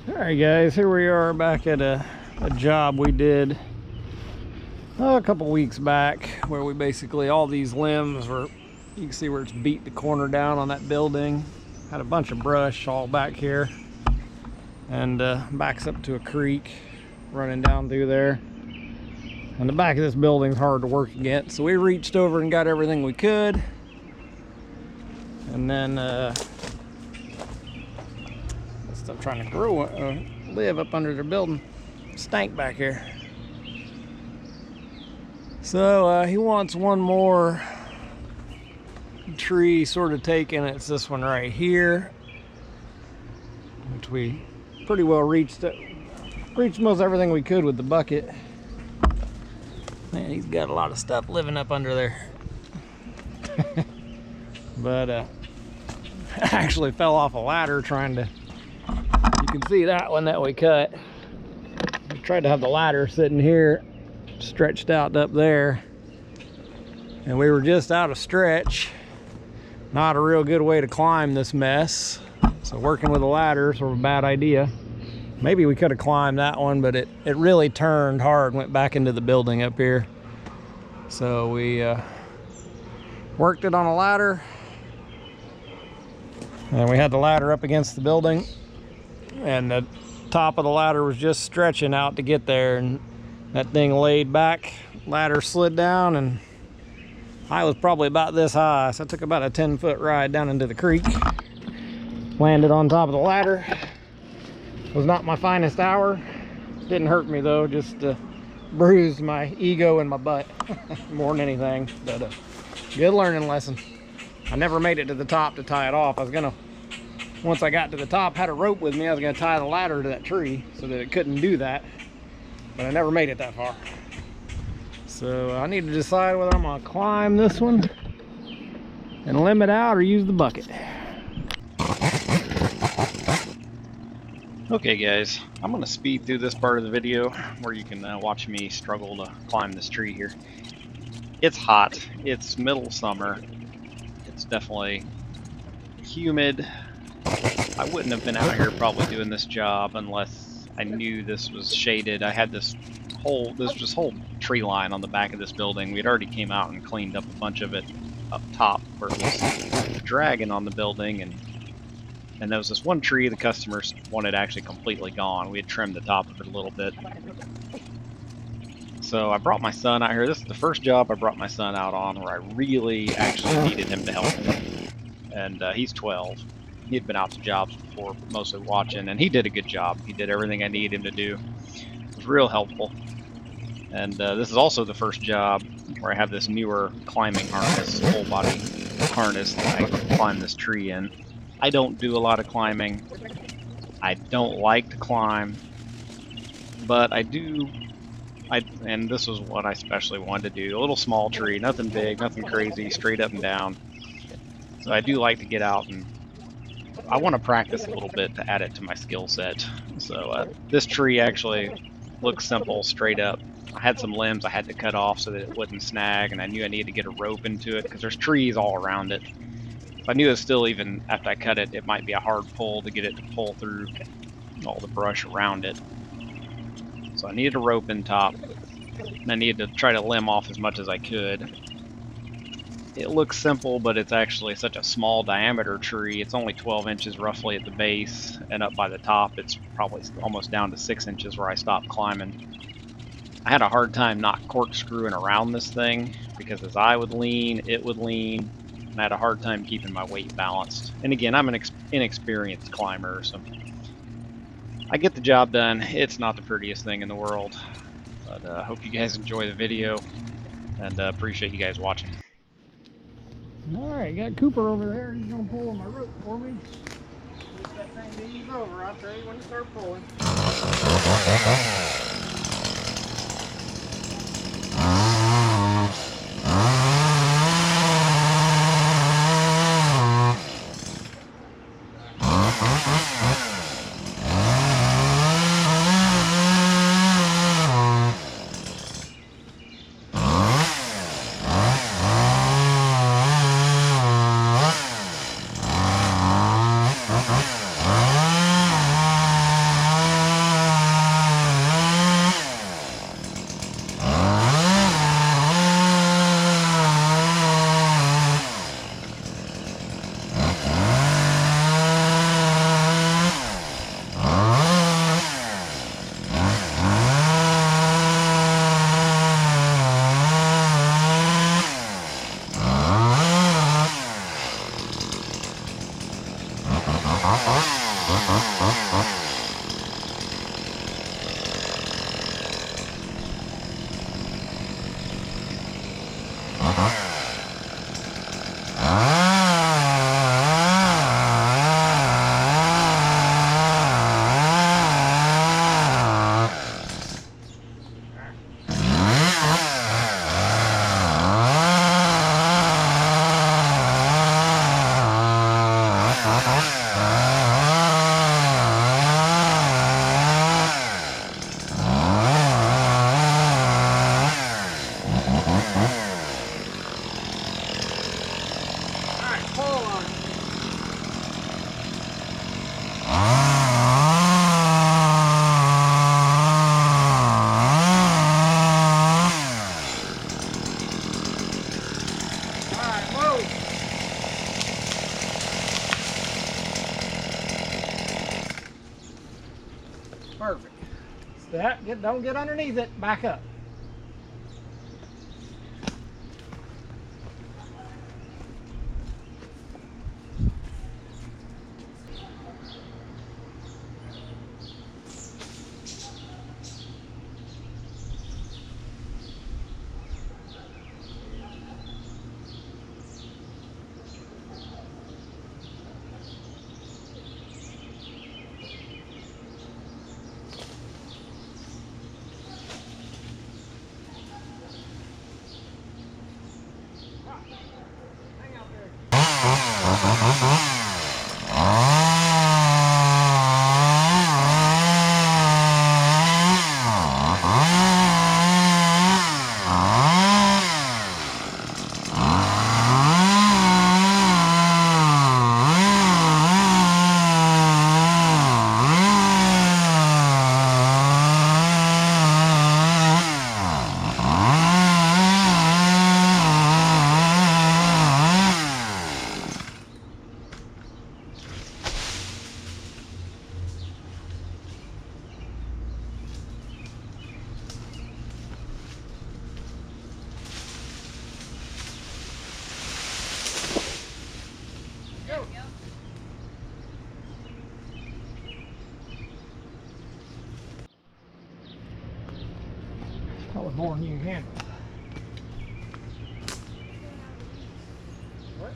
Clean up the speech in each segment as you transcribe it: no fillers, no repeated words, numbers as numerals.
Alright guys, here we are back at a job we did a couple weeks back, where we basically, all these limbs were, you can see where it's beat the corner down on that building. Had a bunch of brush all back here, and backs up to a creek running down through there. And the back of this building's hard to work against, so we reached over and got everything we could. And then stuff trying to grow, live up under their building. Stank back here. So he wants one more tree sort of taken. It's this one right here, which we pretty well reached most everything we could with the bucket. Man, he's got a lot of stuff living up under there. But I actually fell off a ladder trying to, you can see that one that we cut. We tried to have the ladder sitting here, stretched out up there, and we were just out of stretch. Not a real good way to climb this mess. So working with a ladder is sort of a bad idea. Maybe we could have climbed that one, but it really turned hard, went back into the building up here. So we worked it on a ladder, and we had the ladder up against the building, and the top of the ladder was just stretching out to get there, and that thing laid back, ladder slid down, and I was probably about this high, so I took about a 10-foot ride down into the creek, landed on top of the ladder. Was not my finest hour. Didn't hurt me though, just bruised my ego and my butt more than anything. But good learning lesson. I never made it to the top to tie it off. I was gonna, once I got to the top, had a rope with me, I was gonna tie the ladder to that tree so that it couldn't do that, but I never made it that far. So I need to decide whether I'm gonna climb this one and limb it out or use the bucket. Okay guys, I'm going to speed through this part of the video where you can watch me struggle to climb this tree here. It's hot, it's middle summer, it's definitely humid. I wouldn't have been out here probably doing this job unless I knew this was shaded. I had this whole tree line on the back of this building. We'd already came out and cleaned up a bunch of it up top where it was dragging on the building, and there was this one tree the customers wanted actually completely gone. We had trimmed the top of it a little bit. So I brought my son out here. This is the first job I brought my son out on where I really actually needed him to help me. And he's 12. He had been out to jobs before, but mostly watching, and he did a good job. He did everything I needed him to do. It was real helpful. And this is also the first job where I have this newer climbing harness, full body harness that I can climb this tree in. I don't do a lot of climbing. I don't like to climb, but I do. And this was what I especially wanted to do. A little small tree, nothing big, nothing crazy, straight up and down. So I do like to get out, and I want to practice a little bit to add it to my skill set. So this tree actually looks simple, straight up. I had some limbs I had to cut off so that it wouldn't snag, and I knew I needed to get a rope into it because there's trees all around it. I knew it was still, even after I cut it, it might be a hard pull to get it to pull through all the brush around it. So I needed a rope in top, and I needed to try to limb off as much as I could. It looks simple, but it's actually such a small diameter tree. It's only 12 inches roughly at the base, and up by the top it's probably almost down to 6 inches where I stopped climbing. I had a hard time not corkscrewing around this thing, because as I would lean, it would lean. And I had a hard time keeping my weight balanced. And again, I'm an inexperienced climber, so I get the job done. It's not the prettiest thing in the world, but I hope you guys enjoy the video, and appreciate you guys watching. Alright, got Cooper over there. He's gonna pull on my rope for me. Get that thing to ease over. I'll tell you when to start pulling. Perfect. Don't get underneath it. Back up. Hang out there. That was more than you can handle. What?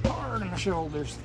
Hard in the shoulders.